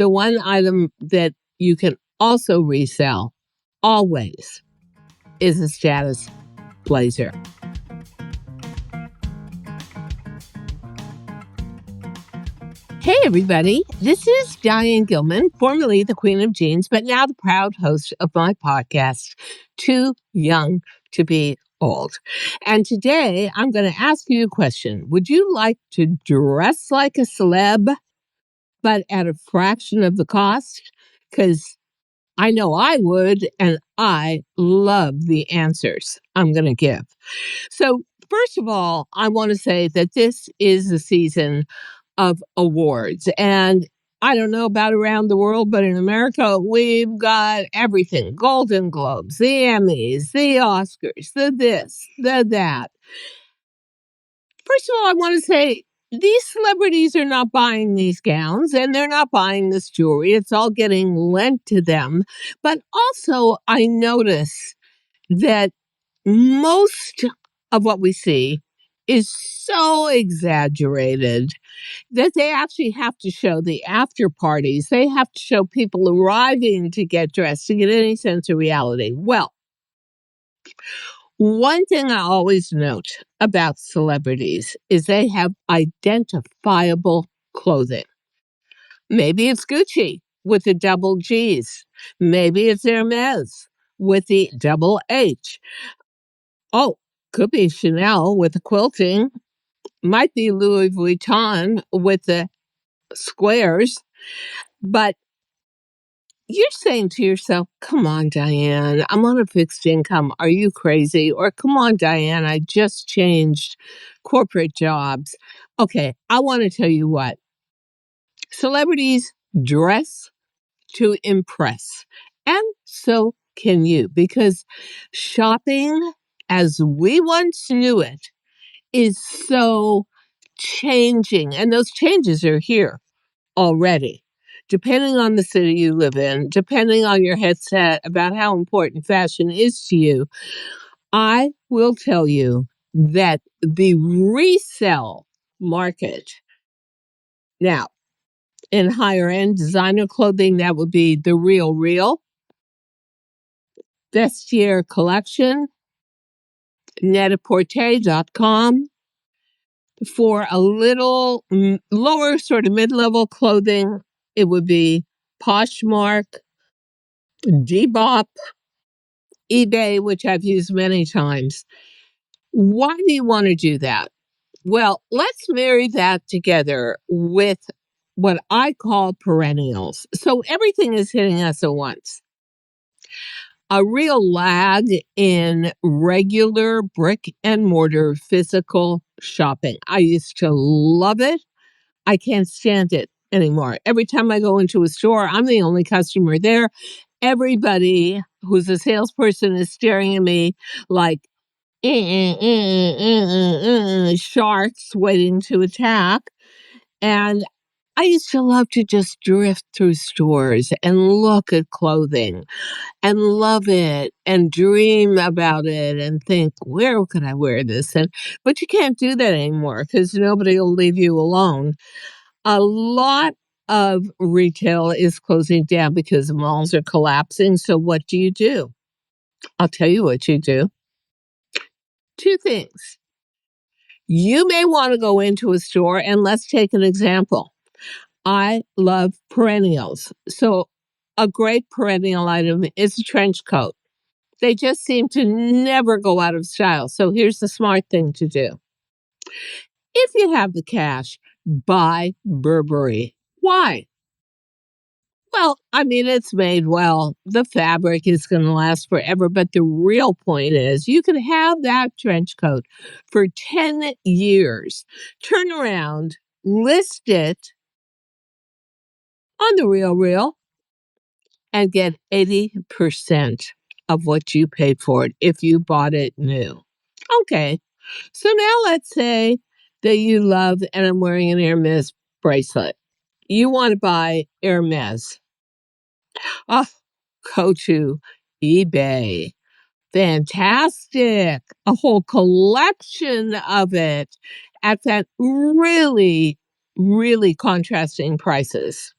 the one item that you can also resell always is a status blazer. Hey, everybody. This is Diane Gilman, formerly the Queen of Jeans, but now the proud host of my podcast, Too Young to Be Old. And today I'm going to ask you a question. Would you like to dress like a celeb, but at a fraction of the cost? Because I know I would, and I love the answers I'm going to give. So, first of all, I want to say that this is the season of awards. And I don't know about around the world, but in America, we've got everything. Golden Globes, the Emmys, the Oscars, the this, the that. First of all, I want to say these celebrities are not buying these gowns and they're not buying this jewelry. It's all getting lent to them. But also, I notice that most of what we see is so exaggerated that they actually have to show the after parties. They have to show people arriving to get dressed to get any sense of reality. Well, one thing I always note about celebrities is they have identifiable clothing. Maybe it's Gucci with the double G's. Maybe it's Hermes with the double H. Oh, could be Chanel with the quilting. Might be Louis Vuitton with the squares. But you're saying to yourself, come on, Diane, I'm on a fixed income. Are you crazy? Or come on, Diane, I just changed corporate jobs. Okay, I want to tell you what. Celebrities dress to impress. And so can you, because shopping as we once knew it is so changing. And those changes are here already. Depending on the city you live in, depending on your headset about how important fashion is to you, I will tell you that the resale market now in higher end designer clothing, that would be the Real, Vestiaire Collection, net-a-porter.com. For a little lower sort of mid-level clothing, it would be Poshmark, Depop, eBay, which I've used many times. Why do you want to do that? Well, let's marry that together with what I call perennials. So everything is hitting us at once. A real lag in regular brick and mortar physical shopping. I used to love it. I can't stand it anymore. Every time I go into a store, I'm the only customer there. Everybody who's a salesperson is staring at me like sharks waiting to attack. And I used to love to just drift through stores and look at clothing and love it and dream about it and think, where could I wear this? But you can't do that anymore because nobody will leave you alone. A lot of retail is closing down because malls are collapsing. So what do? I'll tell you what you do. Two things. You may want to go into a store, and let's take an example. I love perennials. So a great perennial item is a trench coat. They just seem to never go out of style. So here's the smart thing to do. If you have the cash, buy Burberry. Why? Well, I mean, it's made well. The fabric is going to last forever. But the real point is you can have that trench coat for 10 years. Turn around, list it on the Real, and get 80% of what you paid for it if you bought it new. Okay. So now let's say that you love, and I'm wearing an Hermes bracelet. You want to buy Hermes. Oh, go to eBay. Fantastic. A whole collection of it at that really, really contrasting prices.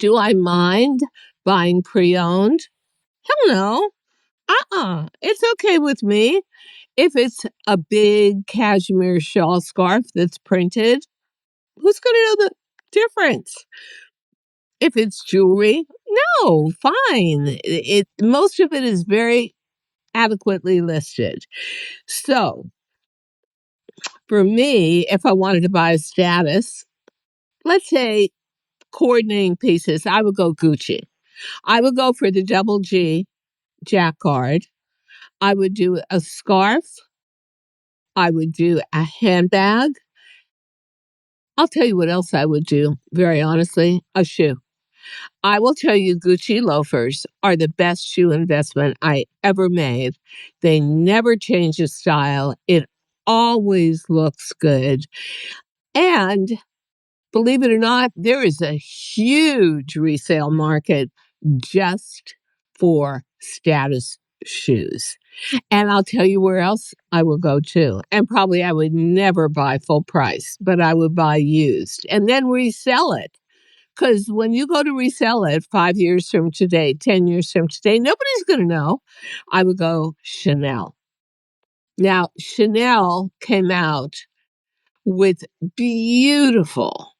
Do I mind buying pre-owned? Hell no. It's okay with me. If it's a big cashmere shawl scarf that's printed, who's going to know the difference? If it's jewelry, no, fine. Most of it is very adequately listed. So for me, if I wanted to buy a status, let's say coordinating pieces, I would go Gucci. I would go for the double G jacquard. I would do a scarf. I would do a handbag. I'll tell you what else I would do, very honestly, a shoe. I will tell you, Gucci loafers are the best shoe investment I ever made. They never change the style. It always looks good. And believe it or not, there is a huge resale market just for status shoes. And I'll tell you where else I will go to. And probably I would never buy full price, but I would buy used and then resell it. Because when you go to resell it 5 years from today, 10 years from today, nobody's going to know. I would go Chanel. Now, Chanel came out with beautiful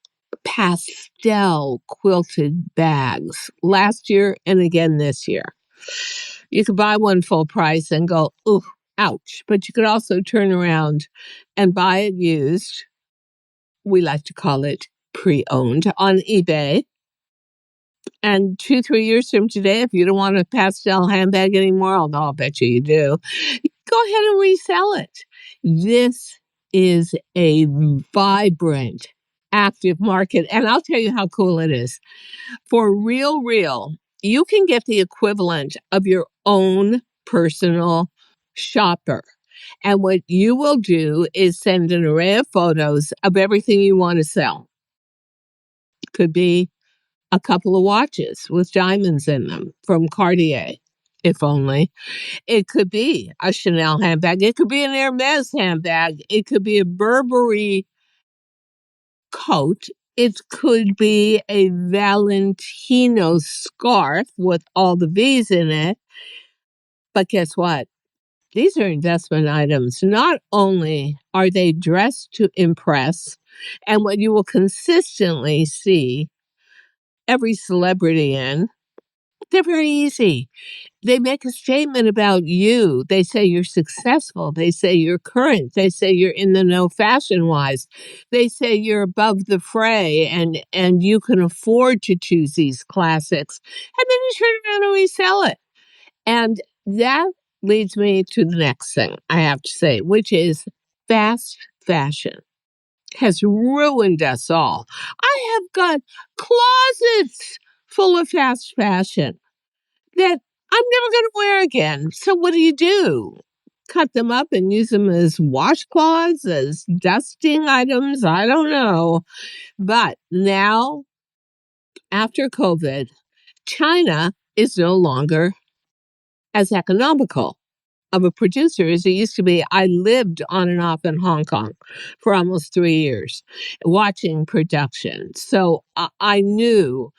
pastel quilted bags last year and again this year. You could buy one full price and go, ooh, ouch. But you could also turn around and buy it used. We like to call it pre-owned on eBay. And 2, 3 years from today, if you don't want a pastel handbag anymore, although I'll bet you do, go ahead and resell it. This is a vibrant, active market. And I'll tell you how cool it is. For real, you can get the equivalent of your own personal shopper. And what you will do is send an array of photos of everything you want to sell. Could be a couple of watches with diamonds in them from Cartier, if only. It could be a Chanel handbag. It could be an Hermes handbag. It could be a Burberry coat. It could be a Valentino scarf with all the V's in it. But guess what? These are investment items. Not only are they dressed to impress, and what you will consistently see every celebrity in, they're very easy. They make a statement about you. They say you're successful. They say you're current. They say you're in the know fashion wise. They say you're above the fray and you can afford to choose these classics. And then you turn around and resell it. And that leads me to the next thing I have to say, which is fast fashion has ruined us all. I have got closets full of fast fashion that I'm never going to wear again. So what do? Cut them up and use them as washcloths, as dusting items? I don't know. But now, after COVID, China is no longer as economical of a producer as it used to be. I lived on and off in Hong Kong for almost 3 years watching production. So I knew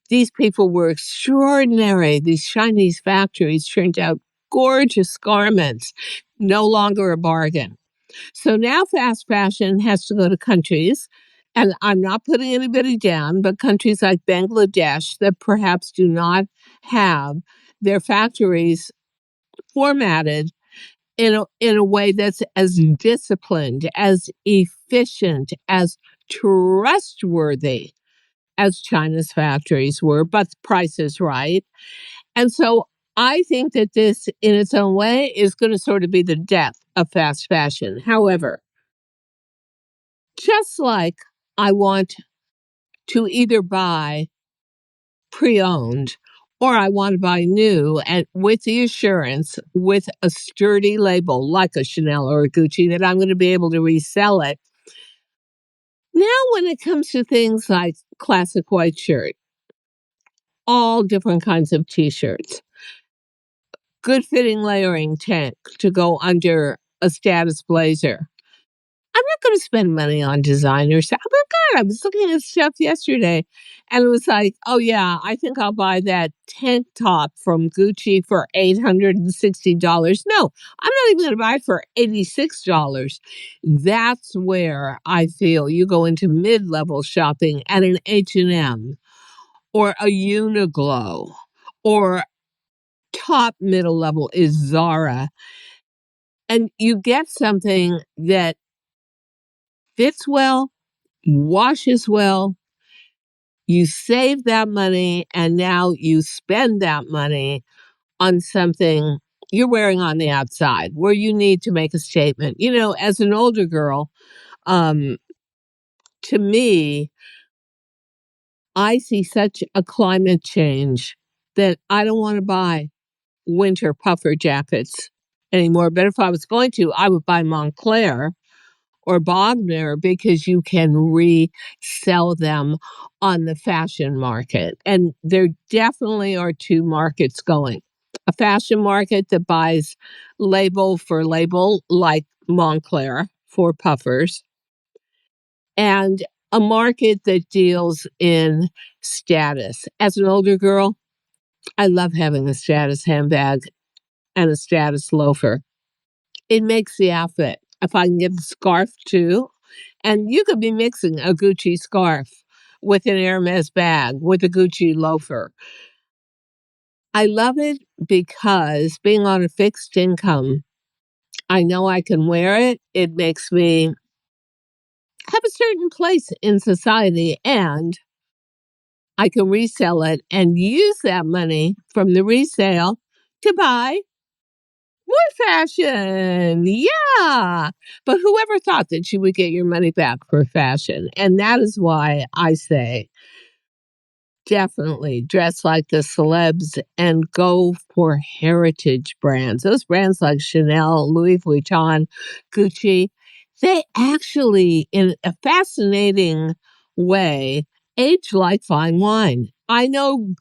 these people were extraordinary. These Chinese factories turned out gorgeous garments, no longer a bargain. So now fast fashion has to go to countries, and I'm not putting anybody down, but countries like Bangladesh that perhaps do not have their factories formatted in a way that's as disciplined, as efficient, as trustworthy as China's factories were, but the price is right. And so I think that this, in its own way, is going to sort of be the death of fast fashion. However, just like I want to either buy pre-owned or I want to buy new and with the assurance, with a sturdy label like a Chanel or a Gucci, that I'm going to be able to resell it. Now, when it comes to things like classic white shirt, all different kinds of t-shirts, good fitting layering tank to go under a status blazer, I'm not going to spend money on designers. Oh my God, I was looking at stuff yesterday and it was like, oh yeah, I think I'll buy that tank top from Gucci for $860. No, I'm not even going to buy it for $86. That's where I feel you go into mid-level shopping at an H&M or a Uniqlo, or top middle level is Zara. And you get something that fits well, washes well, you save that money, and now you spend that money on something you're wearing on the outside where you need to make a statement. You know, as an older girl, um, to me, I see such a climate change that I don't want to buy winter puffer jackets anymore. But if I was going to, I would buy Montclair or Bogner because you can resell them on the fashion market. And there definitely are two markets going. A fashion market that buys label for label, like Montclair for puffers, and a market that deals in status. As an older girl, I love having a status handbag and a status loafer. It makes the outfit. If I can get the scarf too, and you could be mixing a Gucci scarf with an Hermes bag with a Gucci loafer. I love it because being on a fixed income, I know I can wear it. It makes me have a certain place in society, and I can resell it and use that money from the resale to buy more fashion. Yeah. But whoever thought that you would get your money back for fashion? And that is why I say definitely dress like the celebs and go for heritage brands. Those brands like Chanel, Louis Vuitton, Gucci, they actually, in a fascinating way, age like fine wine. I know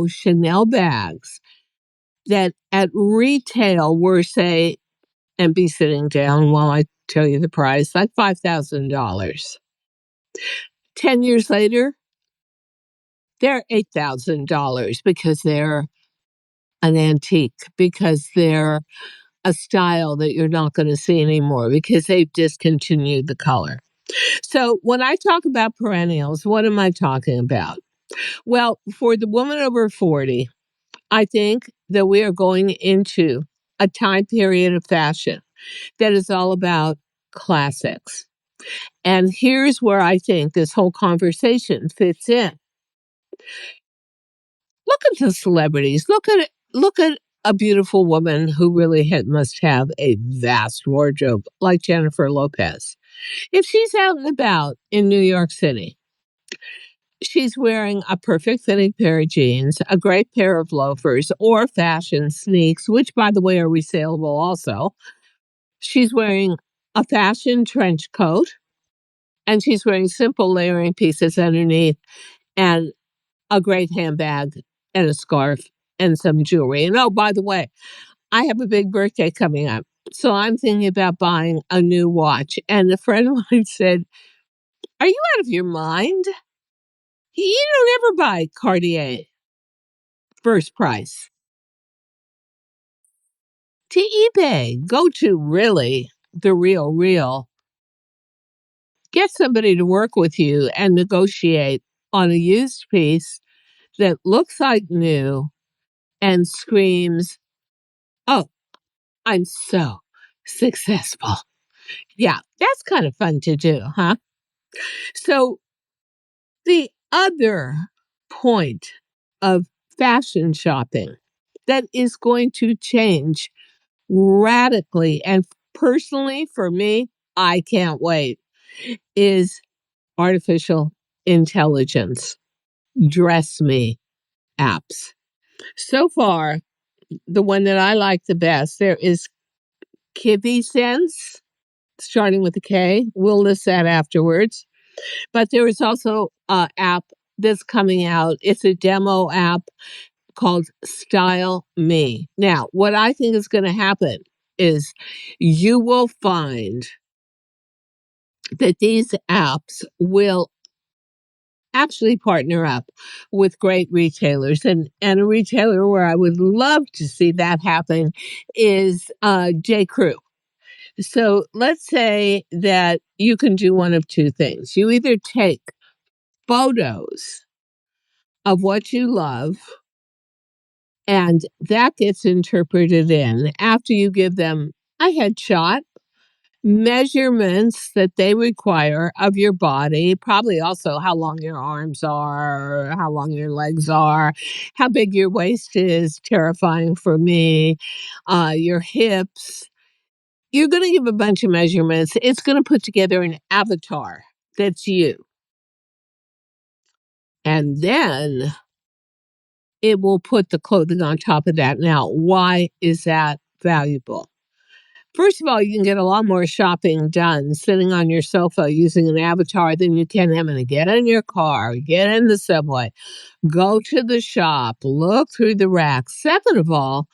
Chanel bags that at retail were, say, and be sitting down while I tell you the price, like $5,000. 10 years later, they're $8,000 because they're an antique, because they're a style that you're not going to see anymore, because they've discontinued the color. So when I talk about perennials, what am I talking about? Well, for the woman over 40, I think that we are going into a time period of fashion that is all about classics. And here's where I think this whole conversation fits in. Look at the celebrities. Look at a beautiful woman who really must have a vast wardrobe, like Jennifer Lopez. If she's out and about in New York City, she's wearing a perfect fitting pair of jeans, a great pair of loafers, or fashion sneaks, which, by the way, are resaleable also. She's wearing a fashion trench coat, and she's wearing simple layering pieces underneath, and a great handbag and a scarf and some jewelry. And oh, by the way, I have a big birthday coming up. So I'm thinking about buying a new watch. And a friend of mine said, are you out of your mind? You don't ever buy Cartier first price. To eBay. Go to really the real. Get somebody to work with you and negotiate on a used piece that looks like new and screams, oh, I'm so successful. Yeah, that's kind of fun to do, huh? So, the other point of fashion shopping that is going to change radically, and personally for me, I can't wait, is artificial intelligence. Dress Me apps. So far, the one that I like the best, there is Kivy Sense, starting with a K. We'll list that afterwards. But there is also an app that's coming out. It's a demo app called Style Me. Now, what I think is going to happen is you will find that these apps will actually partner up with great retailers. And a retailer where I would love to see that happen is J. Crew. So let's say that you can do one of two things. You either take photos of what you love, and that gets interpreted in after you give them a headshot, measurements that they require of your body, probably also how long your arms are, how long your legs are, how big your waist is, terrifying for me, your hips. You're going to give a bunch of measurements. It's going to put together an avatar that's you. And then it will put the clothing on top of that. Now, why is that valuable? First of all, you can get a lot more shopping done sitting on your sofa using an avatar than you can having to get in your car, get in the subway, go to the shop, look through the racks. Second of all,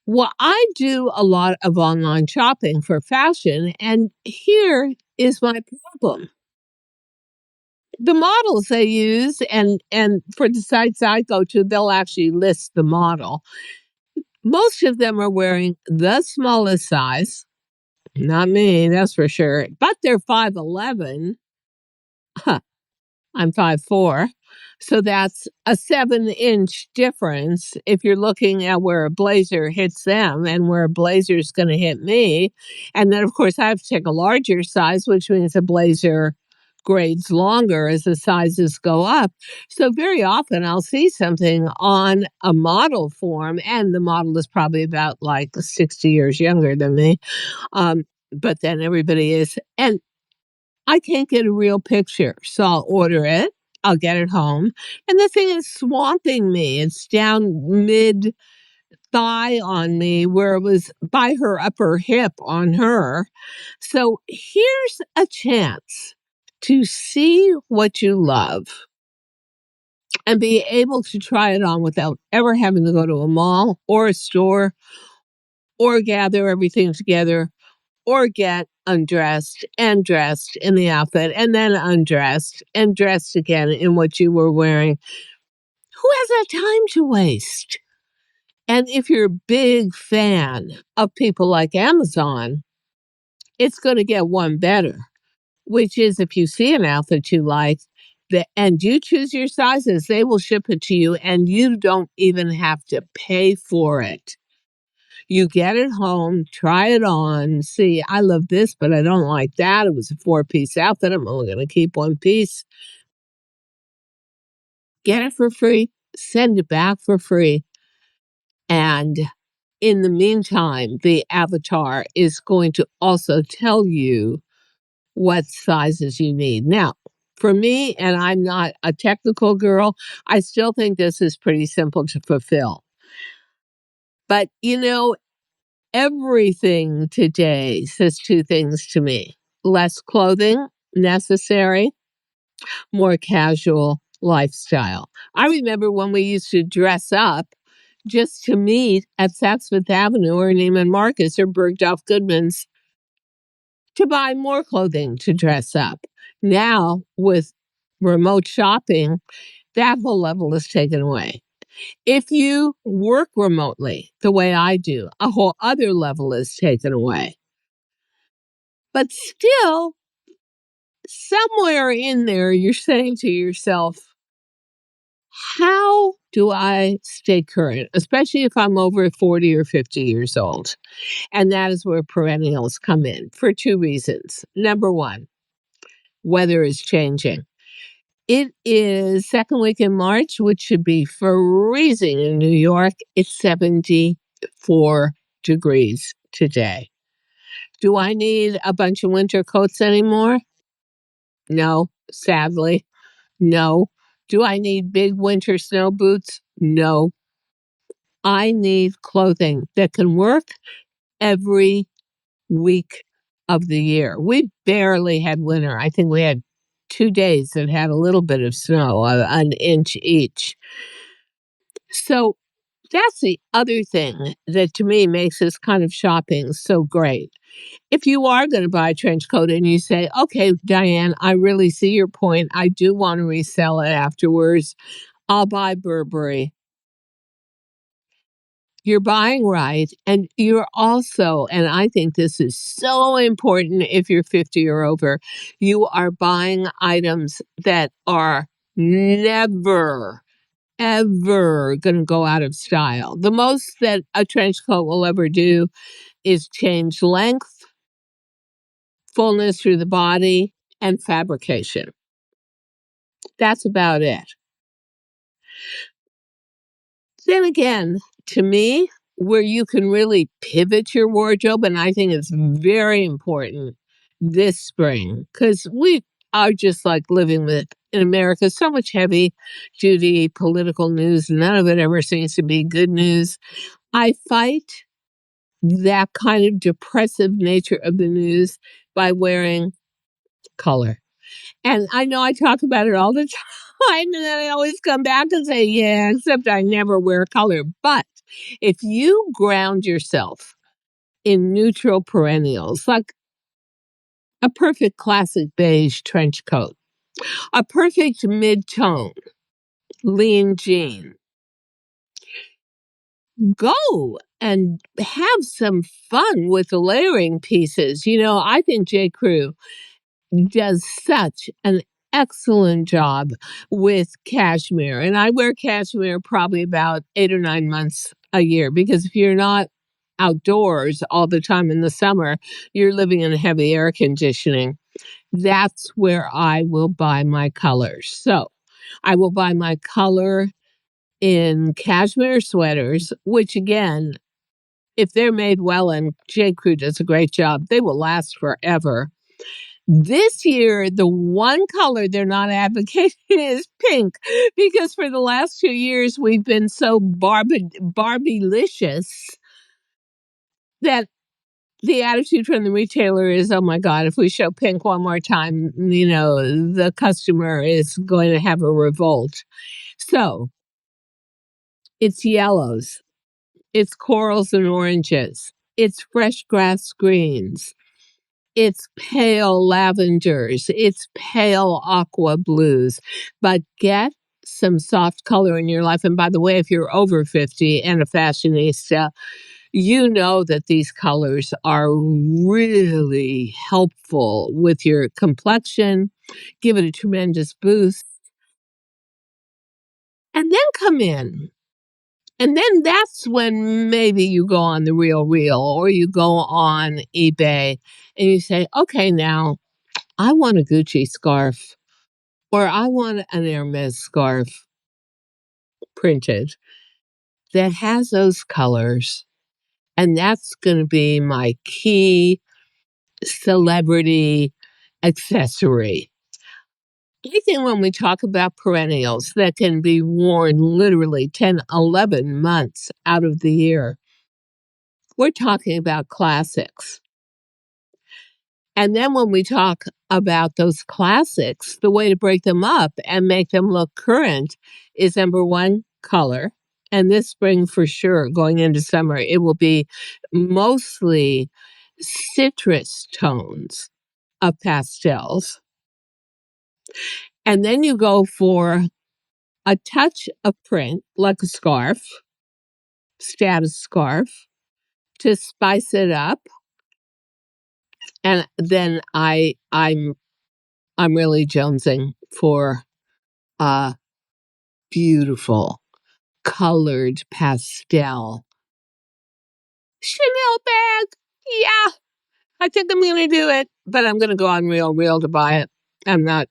well, I do a lot of online shopping for fashion, and here is my problem. The models they use and for the sites I go to, they'll actually list the model. Most of them are wearing the smallest size. Not me, that's for sure. But they're 5'11". I'm 5'4". So that's a 7-inch difference if you're looking at where a blazer hits them and where a blazer is going to hit me. And then, of course, I have to take a larger size, which means a blazer grades longer as the sizes go up. So very often I'll see something on a model form, and the model is probably about like 60 years younger than me. But then everybody is. And I can't get a real picture, so I'll order it. I'll get it home. And the thing is swamping me. It's down mid thigh on me where it was by her upper hip on her. So here's a chance to see what you love and be able to try it on without ever having to go to a mall or a store or gather everything together or get undressed and dressed in the outfit and then undressed and dressed again in what you were wearing. Who has that time to waste? And if you're a big fan of people like Amazon, it's going to get one better, which is if you see an outfit you like and you choose your sizes, they will ship it to you and you don't even have to pay for it. You get it home, try it on, see, I love this, but I don't like that. It was a 4-piece outfit. I'm only going to keep one piece. Get it for free, send it back for free. And in the meantime, the avatar is going to also tell you what sizes you need. Now, for me, and I'm not a technical girl, I still think this is pretty simple to fulfill. But, everything today says two things to me: less clothing necessary, more casual lifestyle. I remember when we used to dress up just to meet at Saks Fifth Avenue or Neiman Marcus or Bergdorf Goodman's to buy more clothing to dress up. Now, with remote shopping, that whole level is taken away. If you work remotely the way I do, a whole other level is taken away. But still, somewhere in there, you're saying to yourself, how do I stay current, especially if I'm over 40 or 50 years old? And that is where perennials come in for two reasons. Number one, weather is changing. It is second week in March, which should be freezing in New York. It's 74 degrees today. Do I need a bunch of winter coats anymore? No, sadly. No. Do I need big winter snow boots? No. I need clothing that can work every week of the year. We barely had winter. I think we had 2 days that had a little bit of snow, an inch each. So that's the other thing that to me makes this kind of shopping so great. If you are going to buy a trench coat and you say, okay, Diane, I really see your point. I do want to resell it afterwards. I'll buy Burberry. You're buying right. And you're also, and I think this is so important if you're 50 or over, you are buying items that are never, ever going to go out of style. The most that a trench coat will ever do is change length, fullness through the body, and fabrication. That's about it. Then again, to me, where you can really pivot your wardrobe, and I think it's very important this spring, because we are just like living with in America so much heavy duty political news. None of it ever seems to be good news. I fight that kind of depressive nature of the news by wearing color. And I know I talk about it all the time, and then I always come back and say, yeah, except I never wear color. But if you ground yourself in neutral perennials, like a perfect classic beige trench coat, a perfect mid-tone lean jean, go and have some fun with the layering pieces. You know, I think J. Crew does such an excellent job with cashmere. And I wear cashmere probably about 8 or 9 months a year, because if you're not outdoors all the time in the summer, you're living in heavy air conditioning. That's where I will buy my colors. So I will buy my color in cashmere sweaters, which again, if they're made well, and J. Crew does a great job, they will last forever. This year, the one color they're not advocating is pink, because for the last 2 years, we've been so Barbie-licious that the attitude from the retailer is, oh my God, if we show pink one more time, you know, the customer is going to have a revolt. So it's yellows, it's corals and oranges, it's fresh grass greens, it's pale lavenders, it's pale aqua blues, but get some soft color in your life. And by the way, if you're over 50 and a fashionista, you know that these colors are really helpful with your complexion, give it a tremendous boost, and then come in. And then that's when maybe you go on the Real or you go on eBay and you say, okay, now I want a Gucci scarf, or I want an Hermes scarf printed that has those colors. And that's going to be my key celebrity accessory. I think when we talk about perennials that can be worn literally 10, 11 months out of the year, we're talking about classics. And then when we talk about those classics, the way to break them up and make them look current is number one, color. And this spring, for sure, going into summer, it will be mostly citrus tones of pastels. And then you go for a touch of print, like a scarf, status scarf, to spice it up. And then I'm really jonesing for a beautiful colored pastel Chanel bag. Yeah, I think I'm gonna do it, but I'm gonna go on Real to buy it. I'm not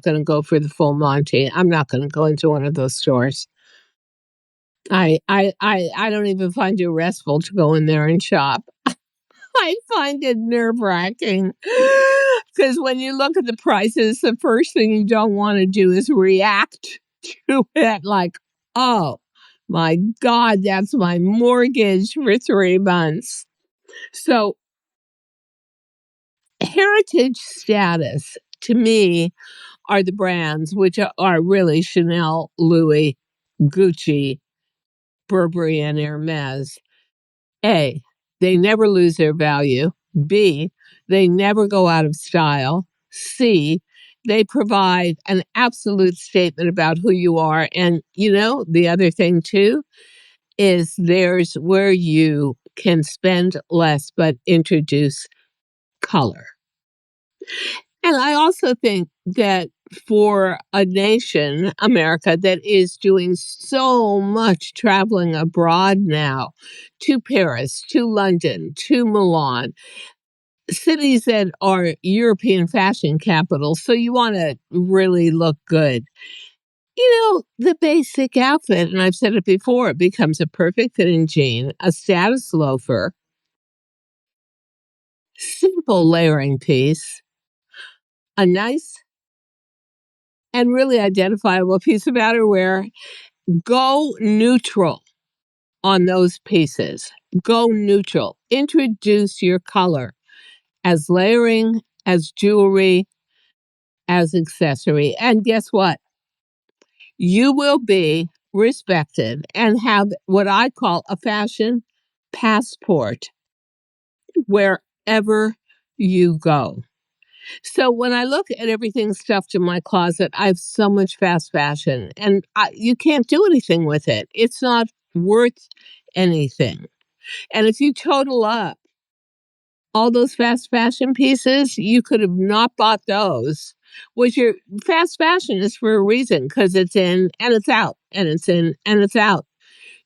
gonna go for the full Monty. I'm not gonna go into one of those stores. I don't even find it restful to go in there and shop. I find it nerve-wracking, because when you look at the prices, the first thing you don't want to do is react to it like, oh my God, that's my mortgage for 3 months. So heritage status to me are the brands which are really Chanel, Louis, Gucci, Burberry, and Hermes. A, they never lose their value. B, they never go out of style. C, they provide an absolute statement about who you are. And, the other thing too is there's where you can spend less but introduce color. And I also think that for a nation, America, that is doing so much traveling abroad now to Paris, to London, to Milan, cities that are European fashion capitals, so you want to really look good. The basic outfit, and I've said it before, it becomes a perfect fitting jean, a status loafer, simple layering piece, a nice and really identifiable piece of outerwear. Go neutral on those pieces. Go neutral. Introduce your color as layering, as jewelry, as accessory. And guess what? You will be respected and have what I call a fashion passport wherever you go. So when I look at everything stuffed in my closet, I have so much fast fashion and you can't do anything with it. It's not worth anything. And if you total up all those fast fashion pieces, you could have not bought those. Which your fast fashion is for a reason because it's in and it's out and it's in and it's out.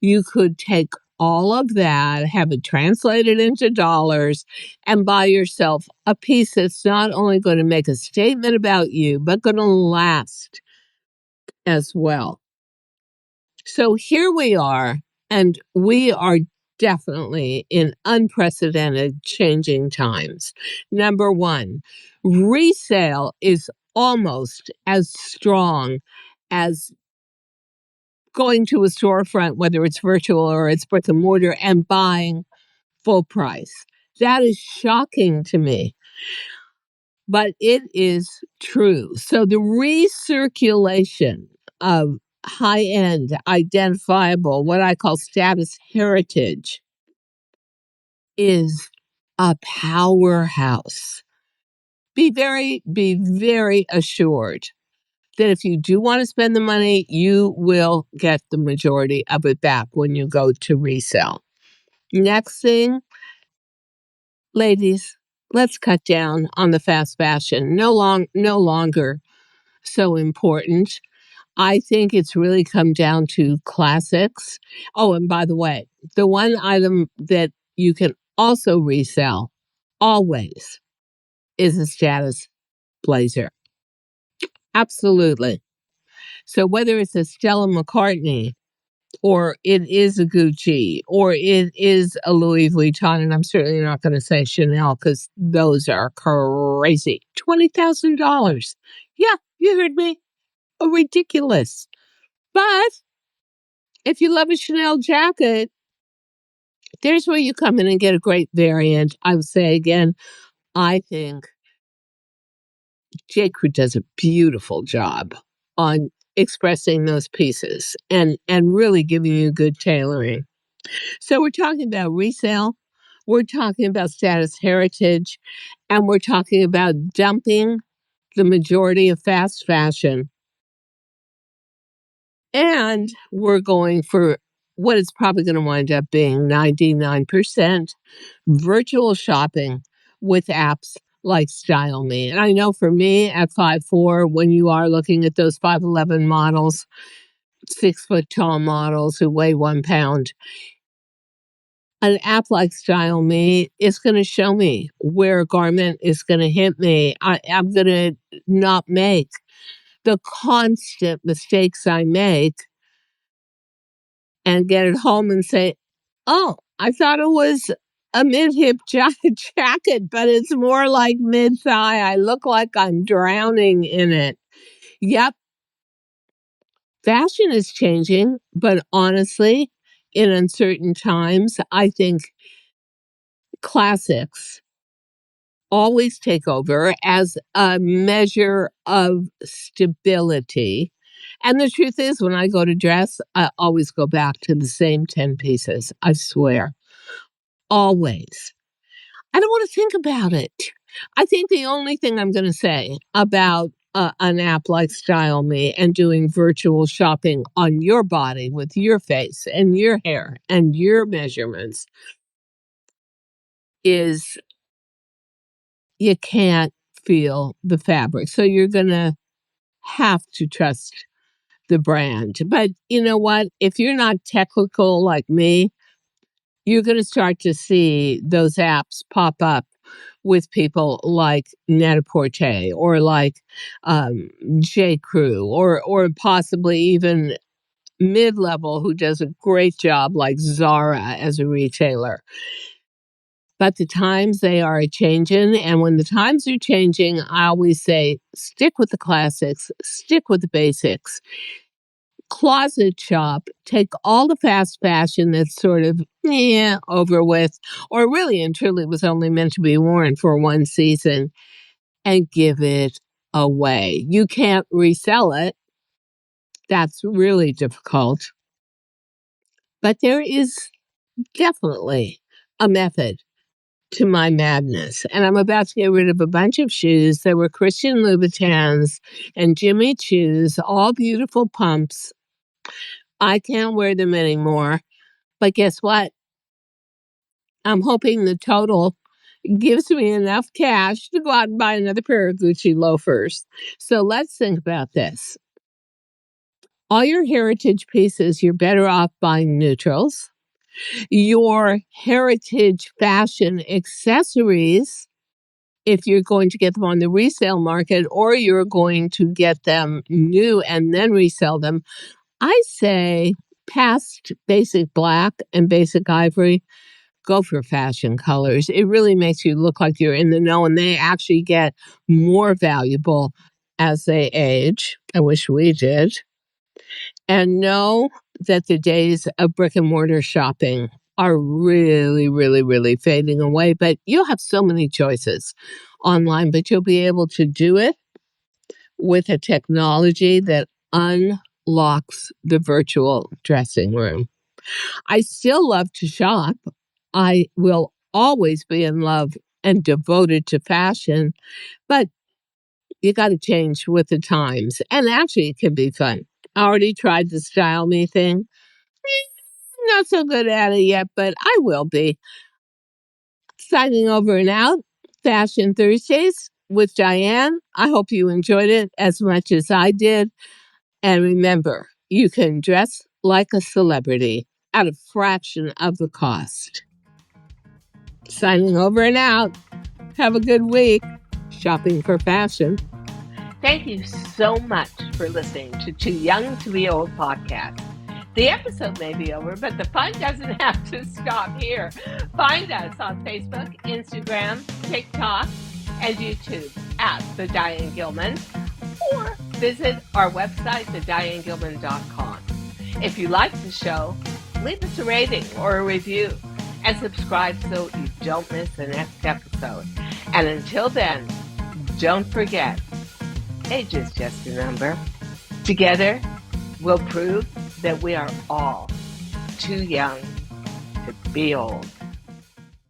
You could take all of that, have it translated into dollars, and buy yourself a piece that's not only going to make a statement about you, but going to last as well. So here we are, and we are definitely in unprecedented changing times. Number one, resale is almost as strong as going to a storefront, whether it's virtual or it's brick and mortar, and buying full price. That is shocking to me, but it is true. So the recirculation of high end, identifiable, what I call status heritage, is a powerhouse. Be very assured that if you do want to spend the money, you will get the majority of it back when you go to resell. Next thing, ladies, let's cut down on the fast fashion. No longer so important. I think it's really come down to classics. Oh, and by the way, the one item that you can also resell always is a status blazer. Absolutely. So whether it's a Stella McCartney or it is a Gucci or it is a Louis Vuitton, and I'm certainly not going to say Chanel because those are crazy. $20,000. Yeah, you heard me. Ridiculous. But if you love a Chanel jacket, there's where you come in and get a great variant. I would say again, I think J. Crew does a beautiful job on expressing those pieces and really giving you good tailoring. So we're talking about resale, we're talking about status heritage, and we're talking about dumping the majority of fast fashion. And we're going for what is probably going to wind up being 99% virtual shopping with apps like Style Me. And I know for me at 5'4", when you are looking at those 5'11" models, 6-foot tall models who weigh 1 pound, an app like Style Me is going to show me where a garment is going to hit me. I'm going to not make the constant mistakes I make and get it home and say, oh, I thought it was a mid-hip jacket, but it's more like mid-thigh. I look like I'm drowning in it. Yep, fashion is changing, but honestly, in uncertain times, I think classics always take over as a measure of stability. And the truth is, when I go to dress, I always go back to the same 10 pieces. I swear. Always. I don't want to think about it. I think the only thing I'm going to say about an app like Style Me and doing virtual shopping on your body with your face and your hair and your measurements is you can't feel the fabric. So you're going to have to trust the brand. But you know what? If you're not technical like me, you're going to start to see those apps pop up with people like Net-a-Porter or like J. Crew or possibly even mid-level who does a great job like Zara as a retailer. But the times they are changing, and when the times are changing, I always say stick with the classics, stick with the basics, closet shop, take all the fast fashion that's sort of over with, or really and truly was only meant to be worn for one season, and give it away. You can't resell it. That's really difficult. But there is definitely a method to my madness. And I'm about to get rid of a bunch of shoes that were Christian Louboutins and Jimmy Choos, all beautiful pumps. I can't wear them anymore. But guess what? I'm hoping the total gives me enough cash to go out and buy another pair of Gucci loafers. So let's think about this. All your heritage pieces, you're better off buying neutrals. Your heritage fashion accessories, if you're going to get them on the resale market or you're going to get them new and then resell them, I say past basic black and basic ivory, go for fashion colors. It really makes you look like you're in the know, and they actually get more valuable as they age. I wish we did. And know that the days of brick and mortar shopping are really, really, really fading away. But you'll have so many choices online, but you'll be able to do it with a technology that unlocks the virtual dressing room. I still love to shop. I will always be in love and devoted to fashion, but you got to change with the times. And actually, it can be fun. I already tried the Style Me thing. Not so good at it yet, but I will be. Signing over and out, Fashion Thursdays with Diane. I hope you enjoyed it as much as I did. And remember, you can dress like a celebrity at a fraction of the cost. Signing over and out. Have a good week shopping for fashion. Thank you so much for listening to Too Young to Be Old podcast. The episode may be over, but the fun doesn't have to stop here. Find us on Facebook, Instagram, TikTok, and YouTube at The Diane Gilman, or visit our website, thedianegilman.com. If you like the show, leave us a rating or a review and subscribe so you don't miss the next episode. And until then, don't forget, age is just a number. Together, we'll prove that we are all too young to be old.